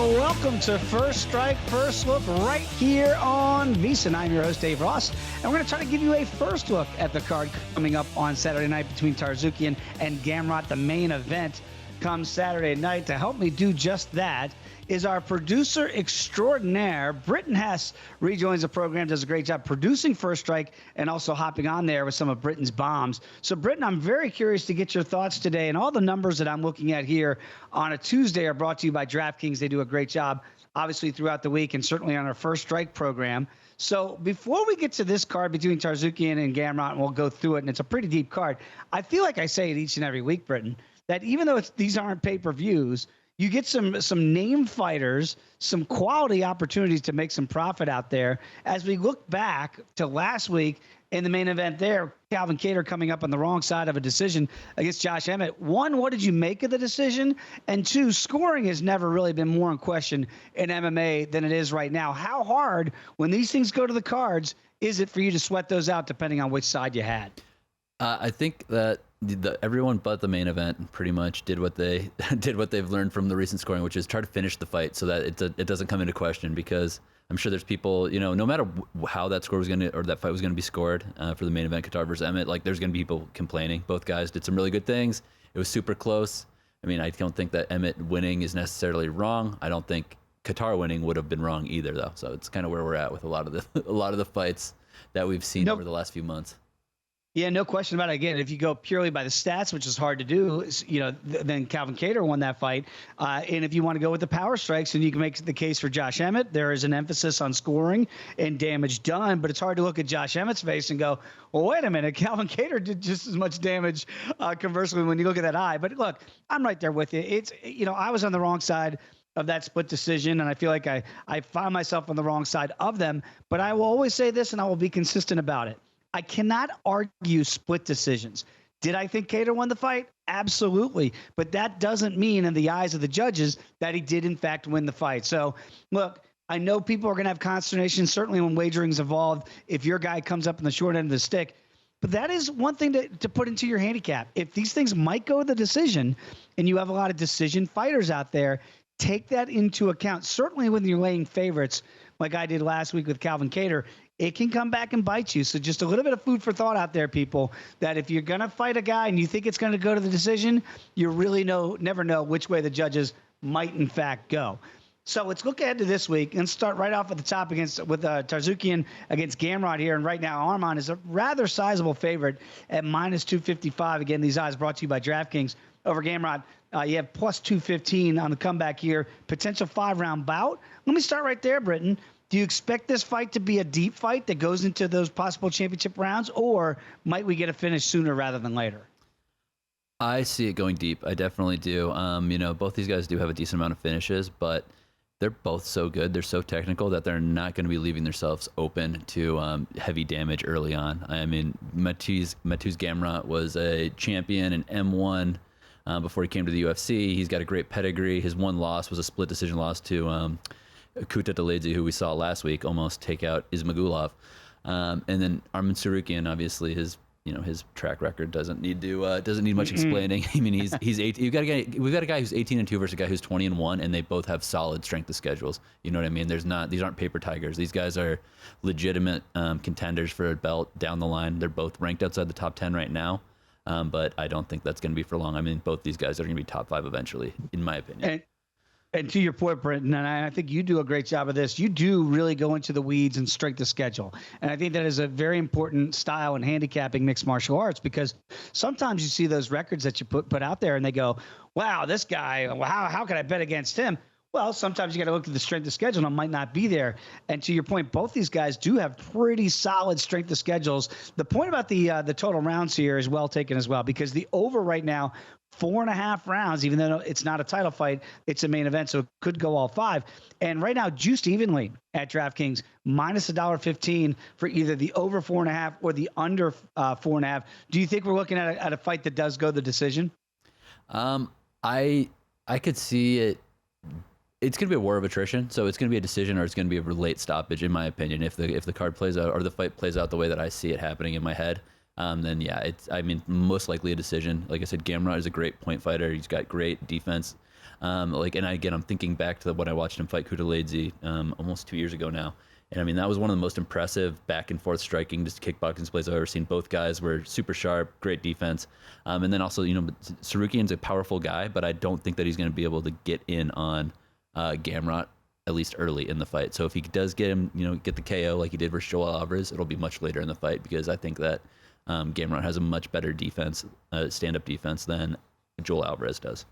welcome to First Strike, First Look right here on VSiN. I'm your host, Dave Ross, and we're going to try to give you a first look at the card coming up on Saturday night between Tsarukyan and Gamrot. The main event comes Saturday night. To help me do just that is our producer extraordinaire, Britton Hess, rejoins the program, does a great job producing First Strike and also hopping on there with some of Britton's bombs. So, Britton, I'm very curious to get your thoughts today, and all the numbers that I'm looking at here on a Tuesday are brought to you by DraftKings. They do a great job, obviously, throughout the week and certainly on our First Strike program. So before we get to this card between Tsarukyan and Gamrot, and we'll go through it, and it's a pretty deep card, I feel like I say it each and every week, Britton, that even though these aren't pay-per-views, you get some name fighters, some quality opportunities to make some profit out there. As we look back to last week in the main event there, Calvin Kattar coming up on the wrong side of a decision against Josh Emmett. One, what did you make of the decision? And two, scoring has never really been more in question in MMA than it is right now. How hard, when these things go to the cards, is it for you to sweat those out depending on which side you had? I think that everyone but the main event pretty much did what they've learned from the recent scoring, which is try to finish the fight so that it doesn't come into question. Because I'm sure there's people, no matter how that score was that fight was going to be scored for the main event, Kattar versus Emmett, like there's going to be people complaining. Both guys did some really good things. It was super close. I mean, I don't think that Emmett winning is necessarily wrong. I don't think Kattar winning would have been wrong either, though. So it's kind of where we're at with a lot of the fights that we've seen over the last few months. Yeah, no question about it. Again, if you go purely by the stats, which is hard to do, then Calvin Kattar won that fight. And if you want to go with the power strikes, and you can make the case for Josh Emmett, there is an emphasis on scoring and damage done. But it's hard to look at Josh Emmett's face and go, well, wait a minute, Calvin Kattar did just as much damage, conversely, when you look at that eye. But look, I'm right there with you. It's, I was on the wrong side of that split decision, and I feel like I found myself on the wrong side of them. But I will always say this, and I will be consistent about it. I cannot argue split decisions. Did I think Kattar won the fight? Absolutely. But that doesn't mean in the eyes of the judges that he did, in fact, win the fight. So, look, I know people are going to have consternation, certainly when wagering's involved, if your guy comes up in the short end of the stick. But that is one thing to put into your handicap. If these things might go to the decision, and you have a lot of decision fighters out there, take that into account. Certainly when you're laying favorites, like I did last week with Calvin Kattar, it can come back and bite you. So just a little bit of food for thought out there, people, that if you're going to fight a guy and you think it's going to go to the decision, you really never know which way the judges might, in fact, go. So let's look ahead to this week and start right off at the top with Tsarukyan against Gamrot here. And right now, Arman is a rather sizable favorite at minus 255. Again, these odds brought to you by DraftKings over Gamrot. You have plus 215 on the comeback here. Potential 5-round bout. Let me start right there, Britton. Do you expect this fight to be a deep fight that goes into those possible championship rounds, or might we get a finish sooner rather than later? I see it going deep. I definitely do. Both these guys do have a decent amount of finishes, but they're both so good. They're so technical that they're not going to be leaving themselves open to heavy damage early on. I mean, Mateusz Gamrot was a champion in M1 before he came to the UFC. He's got a great pedigree. His one loss was a split decision loss to Kuta Deledzi, who we saw last week almost take out Ismagulov. And then Arman Tsarukyan, obviously his track record doesn't need much explaining. I mean, he's 18. We've got a guy who's 18-2 versus a guy who's 20-1, and they both have solid strength of schedules. You know what I mean? These aren't paper tigers. These guys are legitimate contenders for a belt down the line. They're both ranked outside the top 10 right now. But I don't think that's going to be for long. I mean, both these guys are going to be top 5 eventually, in my opinion. And to your point, Britton, and I think you do a great job of this, you do really go into the weeds and strength of schedule. And I think that is a very important style in handicapping mixed martial arts, because sometimes you see those records that you put out there and they go, wow, this guy, how can I bet against him? Well, sometimes you got to look at the strength of schedule, and it might not be there. And to your point, both these guys do have pretty solid strength of schedules. The point about the total rounds here is well taken as well, because the over right now, 4.5 rounds, even though it's not a title fight, it's a main event, so it could go all 5. And right now, juiced evenly at DraftKings, minus $1.15 for either the over 4.5 or the under 4.5. Do you think we're looking at a fight that does go the decision? I could see it. It's going to be a war of attrition, so it's going to be a decision, or it's going to be a late stoppage, in my opinion, if the card plays out or the fight plays out the way that I see it happening in my head. then yeah, most likely a decision. Like I said, Gamrot is a great point fighter. He's got great defense. And again, I'm thinking back to when I watched him fight Kutateladze almost 2 years ago now. And I mean, that was one of the most impressive back and forth striking, just kickboxing displays I've ever seen. Both guys were super sharp, great defense. And then also, Tsarukyan's a powerful guy, but I don't think that he's going to be able to get in on Gamrot, at least early in the fight. So if he does get him, get the KO like he did versus Joel Alvarez, it'll be much later in the fight, because I think that Gamrot has a much better defense, stand-up defense than Joel Alvarez does.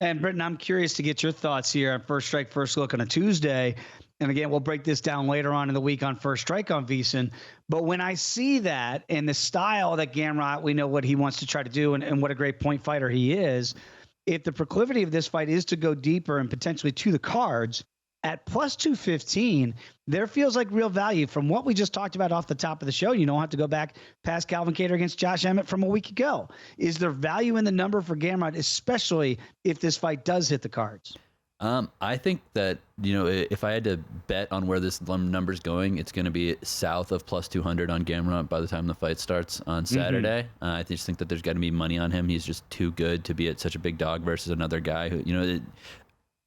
And Britton, I'm curious to get your thoughts here on First Strike, First Look on a Tuesday. And again, we'll break this down later on in the week on First Strike on VSiN. But when I see that and the style that Gamrot, we know what he wants to try to do and what a great point fighter he is. If the proclivity of this fight is to go deeper and potentially to the cards, at plus 215, there feels like real value from what we just talked about off the top of the show. You don't have to go back past Calvin Kattar against Josh Emmett from a week ago. Is there value in the number for Gamrot, especially if this fight does hit the cards? I think that, if I had to bet on where this number's going, it's going to be south of plus 200 on Gamrot by the time the fight starts on Saturday. I just think that there's got to be money on him. He's just too good to be at such a big dog versus another guy who,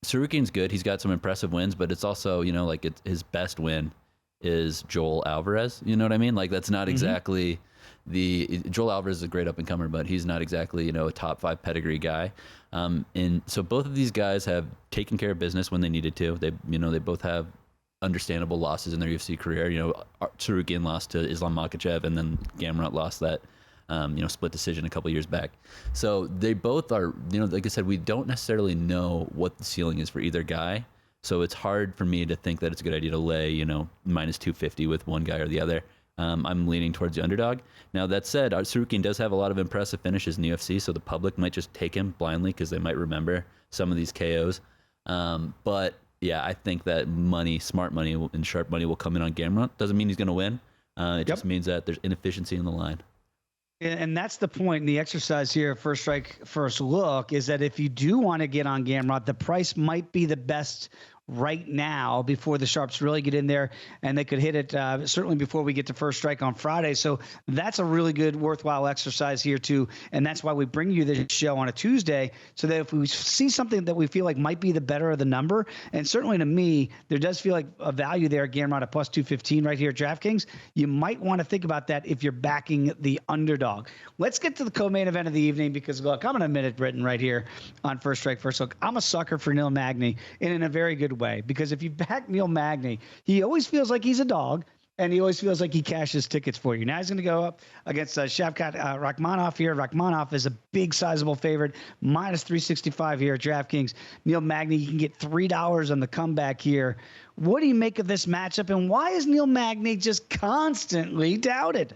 Tsarukyan's good. He's got some impressive wins, but it's also, his best win is Joel Alvarez. You know what I mean? Like, that's not exactly Joel Alvarez is a great up-and-comer, but he's not exactly, a top 5 pedigree guy. And so both of these guys have taken care of business when they needed to. They both have understandable losses in their UFC career. Tsarukyan lost to Islam Makhachev, and then Gamrot lost that split decision a couple years back. So they both are, like I said, we don't necessarily know what the ceiling is for either guy. So it's hard for me to think that it's a good idea to lay, minus 250 with one guy or the other. I'm leaning towards the underdog. Now, that said, Tsarukyan does have a lot of impressive finishes in the UFC, so the public might just take him blindly because they might remember some of these KOs. But yeah, I think that smart money and sharp money will come in on Gamrot. Doesn't mean he's going to win. It just means that there's inefficiency in the line. And that's the point in the exercise here, First Strike, First Look, is that if you do want to get on Gamrot, the price might be the best right now before the sharps really get in there, and they could hit it certainly before we get to First Strike on Friday. So that's a really good, worthwhile exercise here too, and that's why we bring you this show on a Tuesday, so that if we see something that we feel like might be the better of the number, and certainly to me, there does feel like a value there, Gamrot at plus 215 right here at DraftKings, you might want to think about that if you're backing the underdog. Let's get to the co-main event of the evening, because look, I'm in a minute, Britton, right here on First Strike, First Look. I'm a sucker for Neil Magny, and in a very good way, because if you back Neil Magny, he always feels like he's a dog, and he always feels like he cashes tickets for you. Now he's going to go up against Shavkat Rakhmonov here. Rakhmonov is a big, sizable favorite, minus 365 here at DraftKings. Neil Magny, you can get $3 on the comeback here. What do you make of this matchup, and why is Neil Magny just constantly doubted?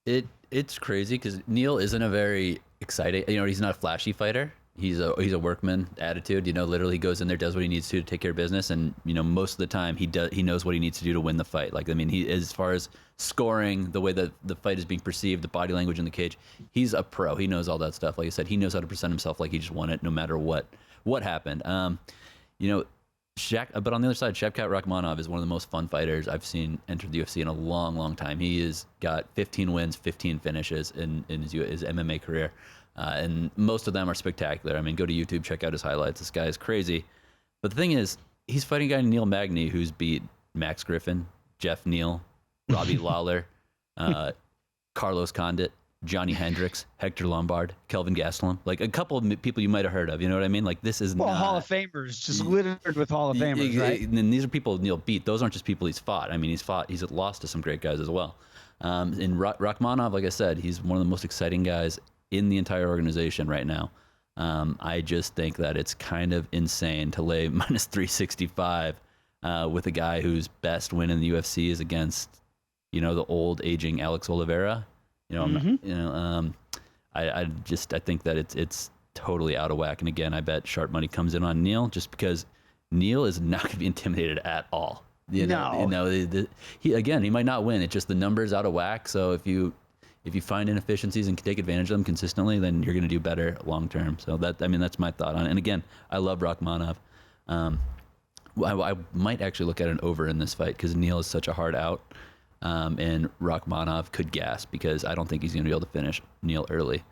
It's crazy because Neil isn't a very exciting, he's not a flashy fighter. He's a workman attitude, literally goes in there, does what he needs to take care of business. And, most of the time he knows what he needs to do to win the fight. Like, he, as far as scoring, the way that the fight is being perceived, the body language in the cage, he's a pro. He knows all that stuff. Like I said, he knows how to present himself like he just won it no matter what happened. But on the other side, Shavkat Rakhmonov is one of the most fun fighters I've seen enter the UFC in a long, long time. He has got 15 wins, 15 finishes in his MMA career. And most of them are spectacular. Go to YouTube, check out his highlights. This guy is crazy. But the thing is, he's fighting a guy, Neil Magny, who's beat Max Griffin, Jeff Neal, Robbie Lawler, Carlos Condit, Johnny Hendricks, Hector Lombard, Kelvin Gastelum. Like, a couple of people you might have heard of. You know what I mean? Like, this is not Hall of Famers, just littered with Hall of Famers, right? And these are people Neil beat. Those aren't just people he's fought. He's lost to some great guys as well. And Rakhmonov, like I said, he's one of the most exciting guys in the entire organization right now. I just think that it's kind of insane to lay minus 365 with a guy whose best win in the UFC is against, the old aging Alex Oliveira. I think that it's totally out of whack. And again, I bet sharp money comes in on Neil, just because Neil is not going to be intimidated at all. He might not win. It's just the numbers out of whack. So if you find inefficiencies and can take advantage of them consistently, then you're going to do better long term. So that's my thought on it. And again, I love Rakhmonov. I might actually look at an over in this fight because Neil is such a hard out. And Rachmanov could gas because I don't think he's going to be able to finish Neil early.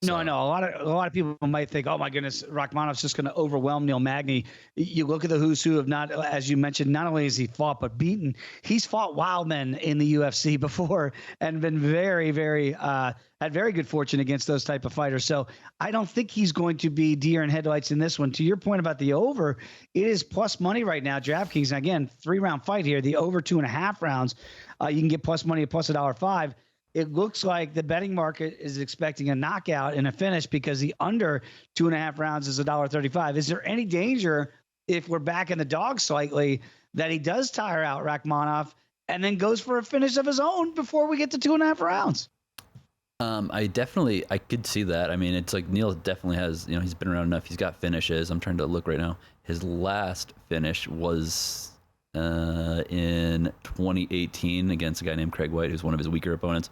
No, I know a lot of people might think, oh my goodness, Rachmanov's just going to overwhelm Neil Magny. You look at the who's who of not, as you mentioned, not only has he fought but beaten. He's fought wild men in the UFC before and been very, very had very good fortune against those type of fighters. So I don't think he's going to be deer in headlights in this one. To your point about the over, it is plus money right now. DraftKings, and again, 3-round fight here. The over 2.5 rounds, you can get plus money at plus $1.05. It looks like the betting market is expecting a knockout and a finish because the under 2.5 rounds is $1.35. Is there any danger if we're back in the dog slightly that he does tire out Rachmanov and then goes for a finish of his own before we get to 2.5 rounds? I could see that. I mean, it's like Neil definitely has, he's been around enough. He's got finishes. I'm trying to look right now. His last finish was in 2018 against a guy named Craig White, who's one of his weaker opponents.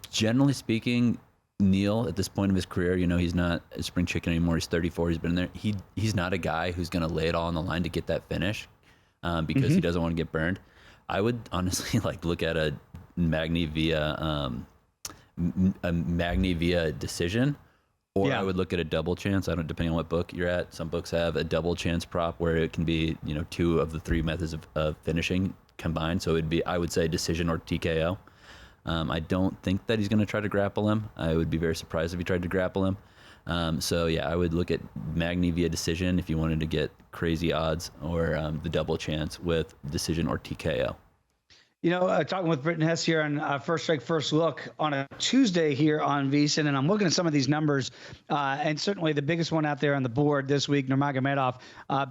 Generally speaking, Neil, at this point of his career, he's not a spring chicken anymore. He's 34. He's been there. He's not a guy who's going to lay it all on the line to get that finish because he doesn't want to get burned. I would honestly look at a Magny via decision. Or I would look at a double chance. Depending on what book you're at. Some books have a double chance prop where it can be, 2 of the 3 methods of finishing combined. So it'd be, I would say, decision or TKO. I don't think that he's going to try to grapple him. I would be very surprised if he tried to grapple him. I would look at Magny via decision if you wanted to get crazy odds, or the double chance with decision or TKO. Talking with Britton Hess here on First Strike First Look on a Tuesday here on VSiN, and I'm looking at some of these numbers, and certainly the biggest one out there on the board this week, Nurmagomedov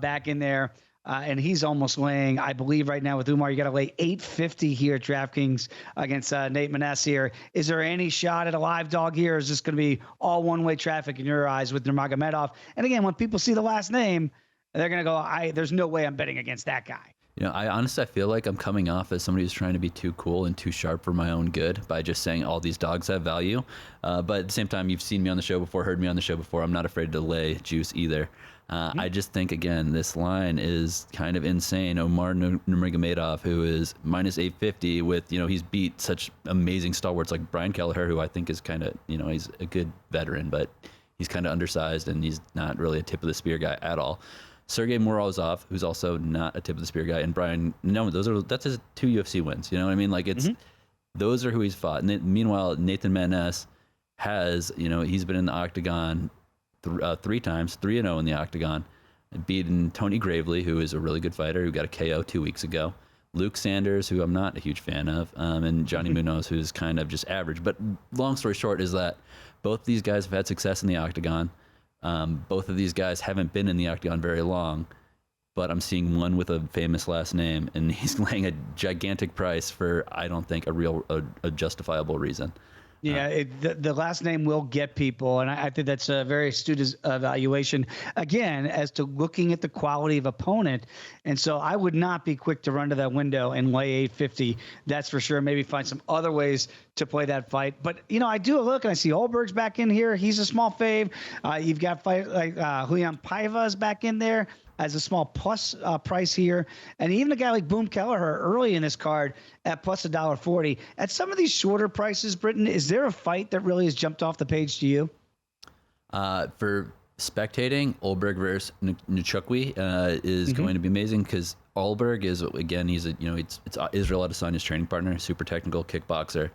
back in there, and he's almost laying, I believe right now with Umar, you got to lay 850 here at DraftKings against Nate Maness here. Is there any shot at a live dog here, or is this going to be all one-way traffic in your eyes with Nurmagomedov? And again, when people see the last name, they're going to go, there's no way I'm betting against that guy. I feel like I'm coming off as somebody who's trying to be too cool and too sharp for my own good by just saying all these dogs have value. But at the same time, you've seen me on the show before, heard me on the show before. I'm not afraid to lay juice either. I just think, again, this line is kind of insane. Omar Nurmagomedov, who is minus 850 with, he's beat such amazing stalwarts like Brian Kelleher, who I think is kind of, he's a good veteran, but he's kind of undersized and he's not really a tip of the spear guy at all. Sergey Morozov, who's also not a tip of the spear guy, and Brian, that's his 2 UFC wins. You know what I mean? Those are who he's fought. And meanwhile, Nathan Maness has, he's been in the octagon 3 times, 3-0 in the octagon, beaten Tony Gravely, who is a really good fighter, who got a KO 2 weeks ago. Luke Sanders, who I'm not a huge fan of, and Johnny Munoz, who's kind of just average. But long story short is that both these guys have had success in the octagon. Both of these guys haven't been in the octagon very long, but I'm seeing one with a famous last name, and he's laying a gigantic price for, I don't think, a justifiable reason. Yeah, the last name will get people, and I think that's a very astute evaluation, again, as to looking at the quality of opponent. And so I would not be quick to run to that window and lay 850. That's for sure. Maybe find some other ways to play that fight. But, I do look, and I see Olberg's back in here. He's a small fave. You've got fight like Julian Paiva's back in there as a small plus price here. And even a guy like Boom Kelleher early in this card at plus $1.40. At some of these shorter prices, Britton, is there a fight that really has jumped off the page to you? For spectating, Olberg versus Nchukwi is going to be amazing because Olberg is, again, he's it's Israel Adesanya's training partner, super technical kickboxer.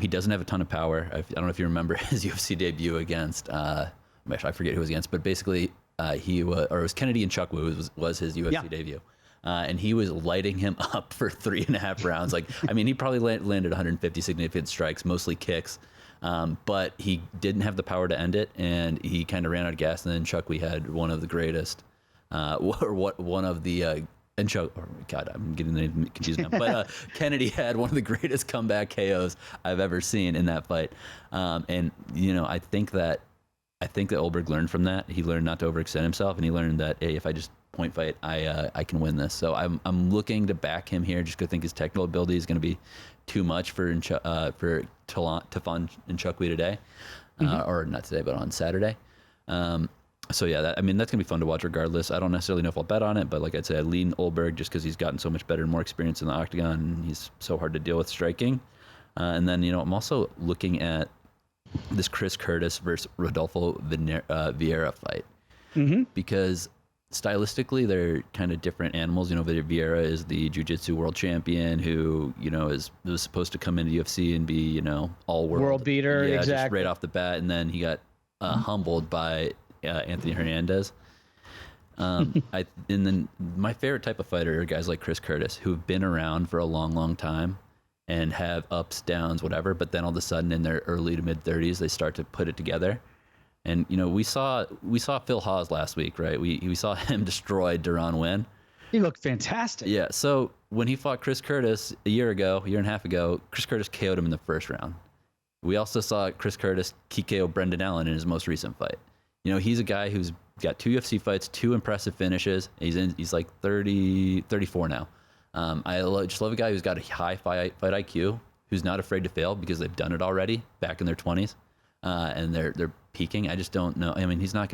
He doesn't have a ton of power. I don't know if you remember his UFC debut against, I forget who he was against, but basically, it was Kennedy Nchukwu was his UFC debut. And he was lighting him up for 3.5 rounds. He probably landed 150 significant strikes, mostly kicks. But he didn't have the power to end it, and he kind of ran out of gas. And then Nchukwu had one of the greatest, I'm getting the name confused now. But Kennedy had one of the greatest comeback KOs I've ever seen in that fight. I think that Olberg learned from that. He learned not to overextend himself, and he learned that, hey, if I just point fight, I can win this. So I'm looking to back him here, just because I think his technical ability is going to be too much for Tafon Nchukwi today, or not today, but on Saturday. So yeah, that's going to be fun to watch regardless. I don't necessarily know if I'll bet on it, but like I'd say, I lean Olberg just because he's gotten so much better and more experience in the octagon, and he's so hard to deal with striking. And then, I'm also looking at this Chris Curtis versus Rodolfo Vieira fight, because stylistically they're kind of different animals. Vieira is the jiu-jitsu world champion who, was supposed to come into UFC and be, all world beater, yeah, exactly, just right off the bat, and then he got humbled by Anthony Hernandez. And then my favorite type of fighter are guys like Chris Curtis, who've been around for a long, long time and have ups, downs, whatever. But then all of a sudden, in their early to mid 30s, they start to put it together. And we saw Phil Hawes last week, right? We saw him destroy Deron Winn. He looked fantastic. Yeah. So when he fought Chris Curtis a year and a half ago, Chris Curtis KO'd him in the first round. We also saw Chris Curtis KO Brendan Allen in his most recent fight. He's a guy who's got 2 UFC fights, 2 impressive finishes. He's like 34 now. I just love a guy who's got a high fight IQ, who's not afraid to fail because they've done it already back in their 20s, and they're peaking. I just don't know. I mean, he's not.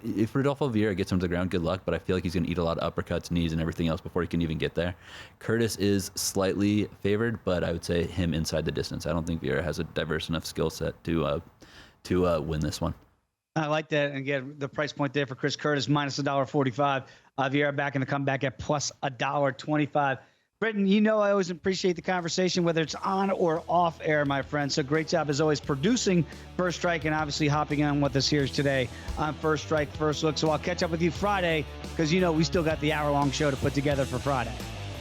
If Rodolfo Vieira gets him to the ground, good luck. But I feel like he's going to eat a lot of uppercuts, knees, and everything else before he can even get there. Curtis is slightly favored, but I would say him inside the distance. I don't think Vieira has a diverse enough skill set to win this one. I like that. And again, the price point there for Chris Curtis, minus $1.45. Vieira back in the comeback at plus $1.25. Britton, I always appreciate the conversation, whether it's on or off air, my friend. So great job, as always, producing First Strike and obviously hopping on with us here today on First Strike, First Look. So I'll catch up with you Friday because, we still got the hour-long show to put together for Friday.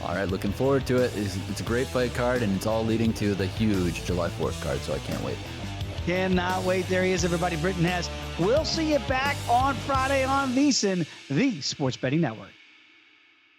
All right, looking forward to it. It's a great fight card, and it's all leading to the huge July 4th card, so I can't wait. Cannot wait. There he is, everybody. Britton Hess. We'll see you back on Friday on VSiN, the Sports Betting Network.